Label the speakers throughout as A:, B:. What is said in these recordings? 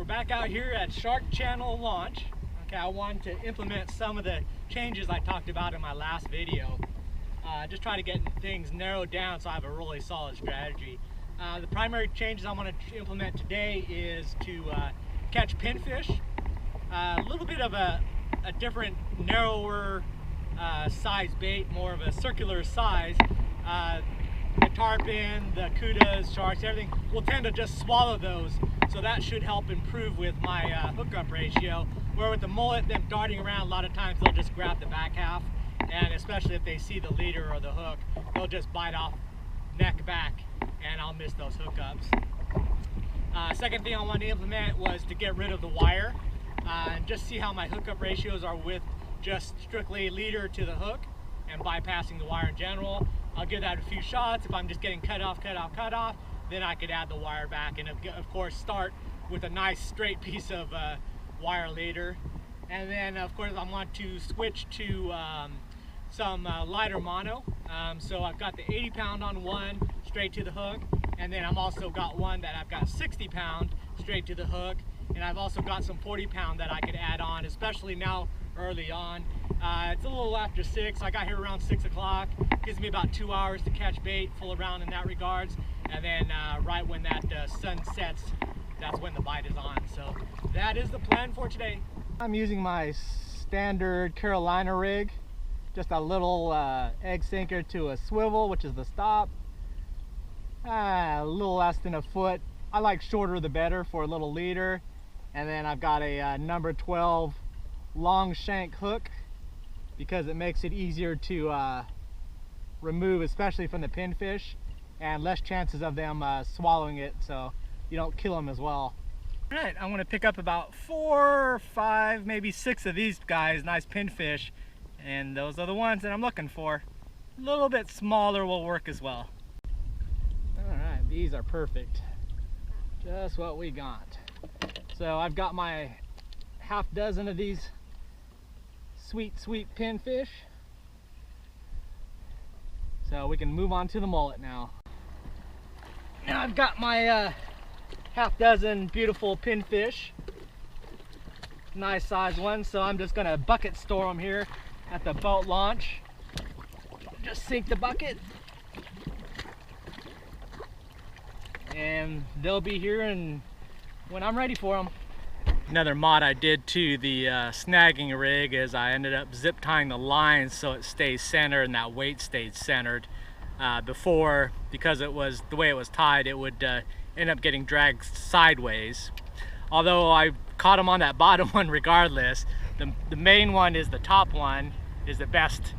A: we're back out here at Shark Channel launch. Okay, I wanted to implement some of the changes I talked about in my last video. Just try to get things narrowed down so I have a really solid strategy. The primary changes I want to implement today is to catch pinfish. A little bit of a different, narrower size bait, more of a circular size. The tarpon, the kudas, sharks, everything will tend to just swallow those, so that should help improve with my hookup ratio. Where with the mullet, them darting around, a lot of times they'll just grab the back half, and especially if they see the leader or the hook, they'll just bite off neck back, and I'll miss those hookups. Second thing I wanted to implement was to get rid of the wire and just see how my hookup ratios are with just strictly leader to the hook and bypassing the wire in general. I'll give that a few shots. If I'm just getting cut off, then I could add the wire back, and of course start with a nice straight piece of wire leader. And then of course I want to switch to some lighter mono. So I've got the 80 pound on one straight to the hook, and then I've also got one that I've got 60 pound straight to the hook, and I've also got some 40 pound that I could add on, especially now early on. It's a little after 6. I got here around 6 o'clock. Gives me about 2 hours to catch bait, fool around in that regards, and then right when that sun sets, that's when the bite is on. So that is the plan for today. I'm using my standard Carolina rig, just a little egg sinker to a swivel, which is the stop. A little less than a foot. I like shorter the better for a little leader. And then I've got a number 12 long shank hook, because it makes it easier to remove, especially from the pinfish, and less chances of them swallowing it, so you don't kill them as well. All right, I'm going to pick up about 4 or 5, maybe 6 of these guys, nice pinfish, and those are the ones that I'm looking for. A little bit smaller will work as well. All right, these are perfect, just what we got. So I've got my half dozen of these sweet pinfish, so we can move on to the mullet now. And I've got my half dozen beautiful pinfish, nice size ones, so I'm just gonna bucket store them here at the boat launch. Just sink the bucket, and they'll be here and when I'm ready for them. Another mod I did to the snagging rig is I ended up zip tying the lines so it stays centered and that weight stays centered. Before, because it was the way it was tied, it would end up getting dragged sideways. Although I caught them on that bottom one regardless, the main one is the top one is the best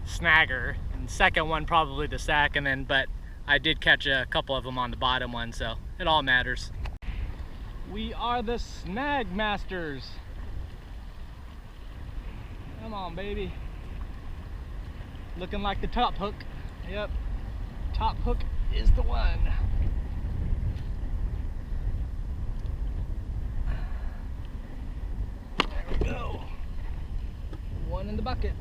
A: snagger, and the second one probably the sack, and then but I did catch a couple of them on the bottom one, so it all matters. We are the snag masters. Come on, baby. Looking like the top hook. Yep, top hook is the one. There we go. One in the bucket.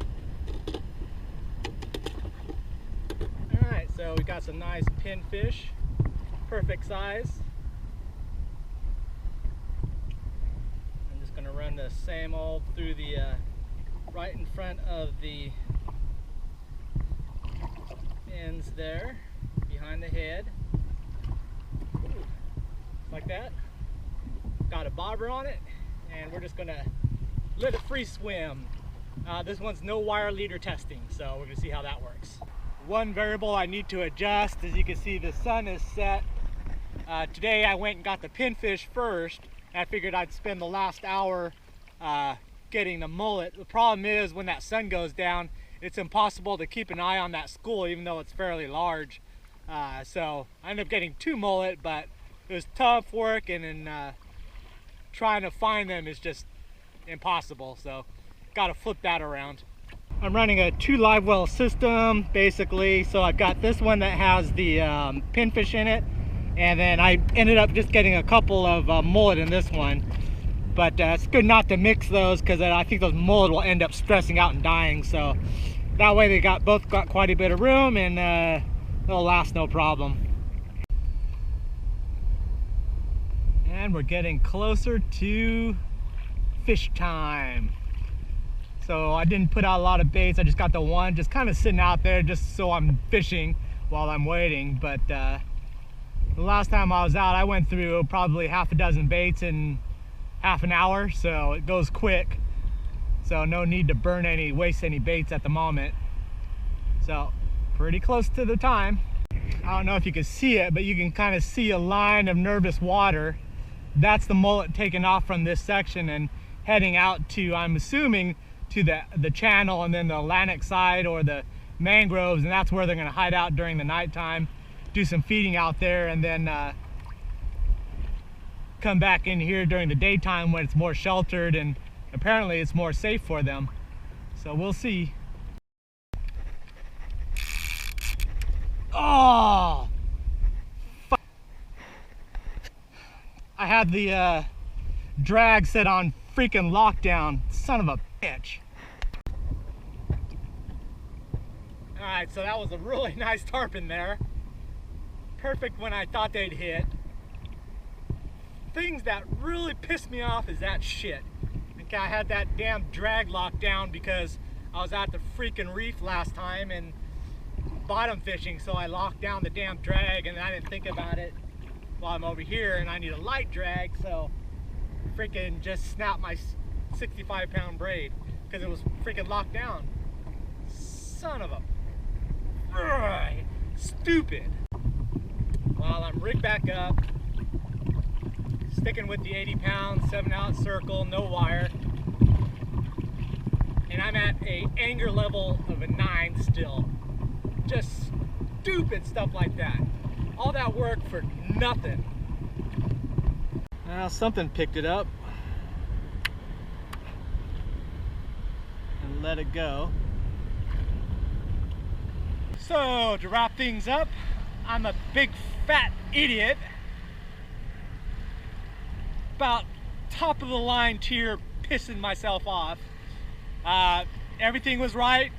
A: All right, so we got some nice pinfish, perfect size. Going to run the same old through the right in front of the ends there, behind the head. Ooh, like that. Got a bobber on it, and we're just going to let it free swim. This one's no wire leader testing, so we're going to see how that works. One variable I need to adjust, as you can see, the sun is set. Today I went and got the pinfish first. I figured I'd spend the last hour getting the mullet. The problem is when that sun goes down, it's impossible to keep an eye on that school, even though it's fairly large. So I ended up getting 2 mullet, but it was tough work, and then trying to find them is just impossible. So got to flip that around. I'm running a 2 live well system basically. So I've got this one that has the pinfish in it, and then I ended up just getting a couple of mullet in this one. But it's good not to mix those, because I think those mullet will end up stressing out and dying. So that way they both got quite a bit of room, and they'll last no problem. And we're getting closer to fish time. So I didn't put out a lot of baits. I just got the one, just kind of sitting out there just so I'm fishing while I'm waiting. But the last time I was out, I went through probably half a dozen baits in half an hour, so it goes quick. So no need to waste any baits at the moment. So pretty close to the time. I don't know if you can see it, but you can kind of see a line of nervous water. That's the mullet taking off from this section and heading out to, I'm assuming, to the channel and then the Atlantic side or the mangroves, and that's where they're going to hide out during the nighttime, do some feeding out there, and then come back in here during the daytime when it's more sheltered and apparently it's more safe for them. So we'll see. Oh! I had the drag set on freaking lockdown. Son of a bitch. Alright, so that was a really nice tarpon there. Perfect when I thought they'd hit. Things that really pissed me off is that shit. Okay, I had that damn drag locked down because I was at the freaking reef last time and bottom fishing, so I locked down the damn drag and I didn't think about it while I'm over here and I need a light drag, so freaking just snapped my 65-pound braid because it was freaking locked down. Son of a... stupid. Well, I'm rigged back up, sticking with the 80-pound 7-ounce circle, no wire, and I'm at a anger level of a 9 still. Just stupid stuff like that. All that work for nothing. Now something picked it up and let it go. So to wrap things up, I'm a big fat idiot. About top of the line tier, pissing myself off. Everything was right.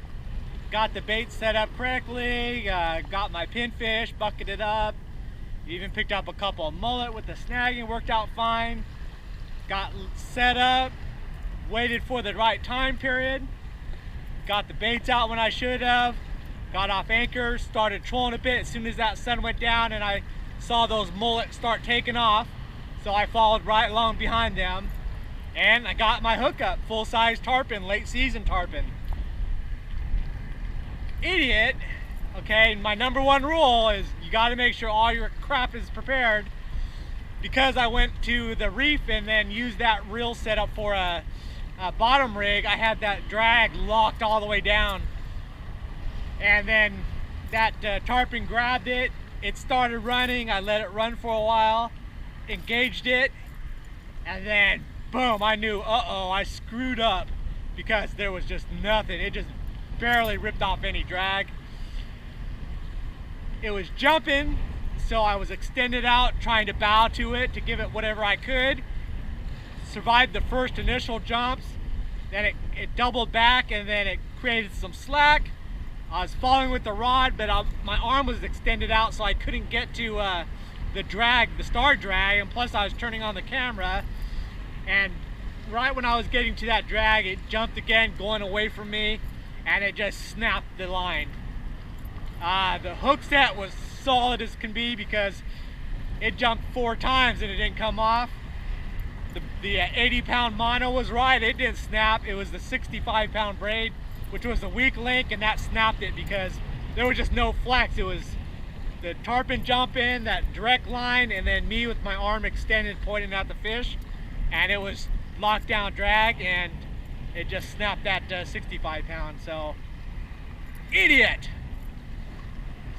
A: Got the bait set up correctly, got my pinfish, bucketed up, even picked up a couple of mullet with the snagging, worked out fine. Got set up, waited for the right time period, got the baits out when I should have, got off anchor, started trolling a bit as soon as that sun went down and I saw those mullet start taking off, so I followed right along behind them and I got my hookup, full-size tarpon, late season tarpon. Idiot. Okay, my number one rule is you got to make sure all your crap is prepared. Because I went to the reef and then used that reel setup for a bottom rig, I had that drag locked all the way down, and then that tarpon grabbed it, it started running, I let it run for a while, engaged it, and then boom, I knew, uh-oh, I screwed up because there was just nothing. It just barely ripped off any drag. It was jumping, so I was extended out trying to bow to it to give it whatever I could. Survived the first initial jumps, then it doubled back and then it created some slack. I was following with the rod, but my arm was extended out so I couldn't get to the drag, the star drag, and plus I was turning on the camera, and right when I was getting to that drag, it jumped again, going away from me, and it just snapped the line. The hook set was solid as can be because it jumped 4 times and it didn't come off. The 80-pound mono was right, it didn't snap. It was the 65-pound braid, which was the weak link, and that snapped it because there was just no flex. It was the tarpon jumping, that direct line, and then me with my arm extended pointing at the fish, and it was locked down drag, and it just snapped that 65-pound. So, idiot.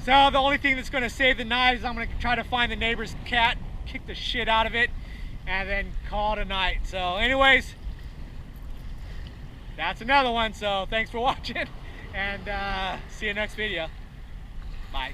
A: So the only thing that's going to save the night is I'm going to try to find the neighbor's cat, kick the shit out of it, and then call it a night. So anyways, that's another one. So thanks for watching, and see you next video. Bye.